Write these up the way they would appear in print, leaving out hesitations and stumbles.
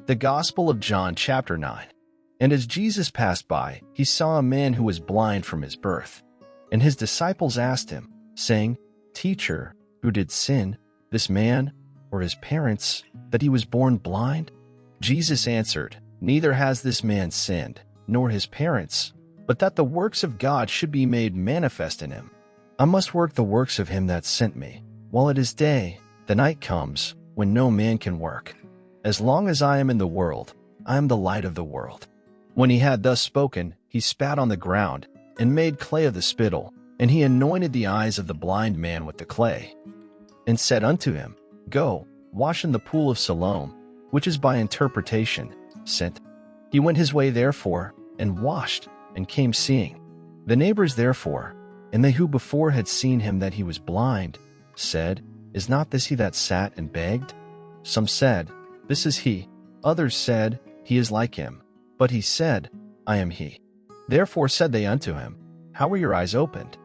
The Gospel of John chapter 9. And as Jesus passed by, he saw a man who was blind from his birth. And his disciples asked him, saying, Teacher, who did sin, this man or his parents, that he was born blind? Jesus answered, Neither has this man sinned, nor his parents, but that the works of God should be made manifest in him. I must work the works of him that sent me. While it is day, the night comes, when no man can work. As long as I am in the world, I am the light of the world. When he had thus spoken, he spat on the ground, and made clay of the spittle, and he anointed the eyes of the blind man with the clay, and said unto him, Go, wash in the pool of Siloam, which is by interpretation, sent. He went his way therefore, and washed, and came seeing. The neighbors therefore, and they who before had seen him that he was blind, said, Is not this he that sat and begged? Some said, This is he. Others said, He is like him. But he said, I am he. Therefore said they unto him, How were your eyes opened?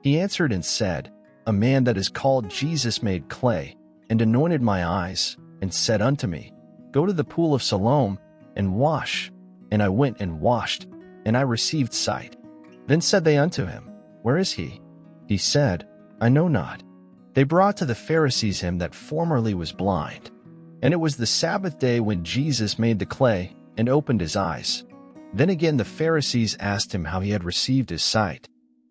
He answered and said, A man that is called Jesus made clay, and anointed my eyes, and said unto me, Go to the pool of Siloam, and wash. And I went and washed, and I received sight. Then said they unto him, Where is he? He said, I know not. They brought to the Pharisees him that formerly was blind. And it was the Sabbath day when Jesus made the clay, and opened his eyes. Then again the Pharisees asked him how he had received his sight.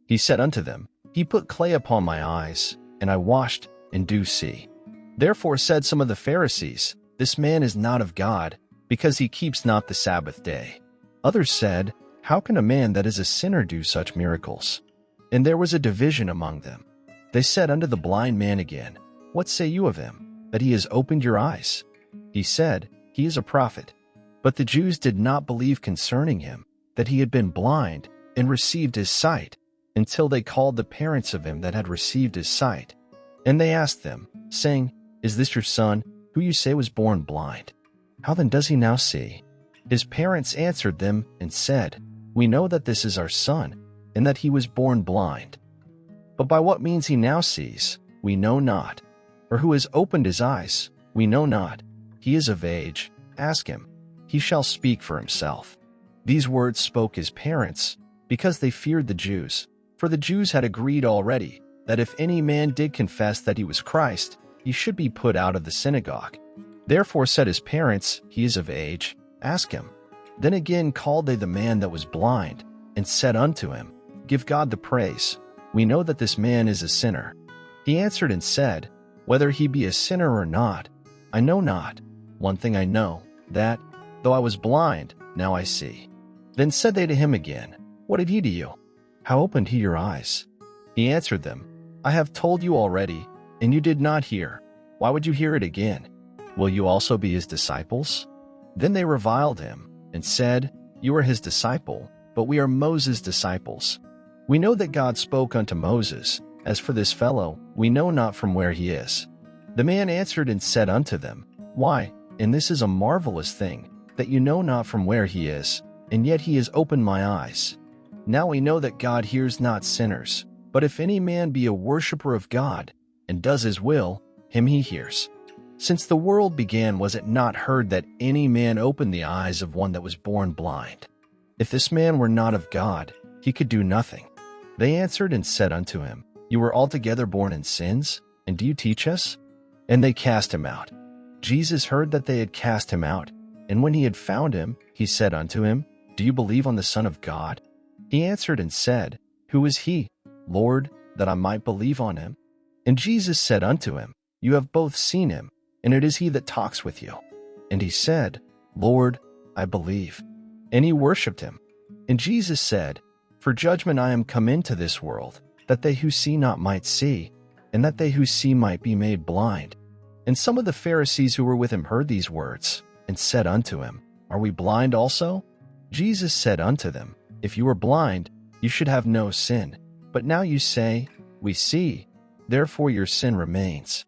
He said unto them, He put clay upon my eyes, and I washed, and do see. Therefore said some of the Pharisees, This man is not of God, because he keeps not the Sabbath day. Others said, How can a man that is a sinner do such miracles? And there was a division among them. They said unto the blind man again, What say you of him, that he has opened your eyes? He said, He is a prophet. But the Jews did not believe concerning him, that he had been blind, and received his sight, until they called the parents of him that had received his sight. And they asked them, saying, Is this your son, who you say was born blind? How then does he now see? His parents answered them and said, We know that this is our son, and that he was born blind. But by what means he now sees, we know not. Or who has opened his eyes, we know not. He is of age, ask him. He shall speak for himself. These words spoke his parents, because they feared the Jews. For the Jews had agreed already, that if any man did confess that he was Christ, he should be put out of the synagogue. Therefore said his parents, He is of age, ask him. Then again called they the man that was blind, and said unto him, Give God the praise. We know that this man is a sinner. He answered and said, Whether he be a sinner or not, I know not. One thing I know, that, though I was blind, now I see. Then said they to him again, What did he to you? How opened he your eyes? He answered them, I have told you already, and you did not hear. Why would you hear it again? Will you also be his disciples? Then they reviled him, and said, You are his disciple, but we are Moses' disciples. We know that God spoke unto Moses. As for this fellow, we know not from where he is. The man answered and said unto them, Why, and this is a marvelous thing, that you know not from where he is, and yet he has opened my eyes. Now we know that God hears not sinners, but if any man be a worshipper of God, and does his will, him he hears. Since the world began, was it not heard that any man opened the eyes of one that was born blind? If this man were not of God, he could do nothing. They answered and said unto him, You were altogether born in sins, and do you teach us? And they cast him out. Jesus heard that they had cast him out, and when he had found him, he said unto him, Do you believe on the Son of God? He answered and said, Who is he, Lord, that I might believe on him? And Jesus said unto him, You have both seen him, and it is he that talks with you. And he said, Lord, I believe. And he worshipped him. And Jesus said, For judgment I am come into this world, that they who see not might see, and that they who see might be made blind. And some of the Pharisees who were with him heard these words, and said unto him, Are we blind also? Jesus said unto them, If you were blind, you should have no sin. But now you say, We see, therefore your sin remains.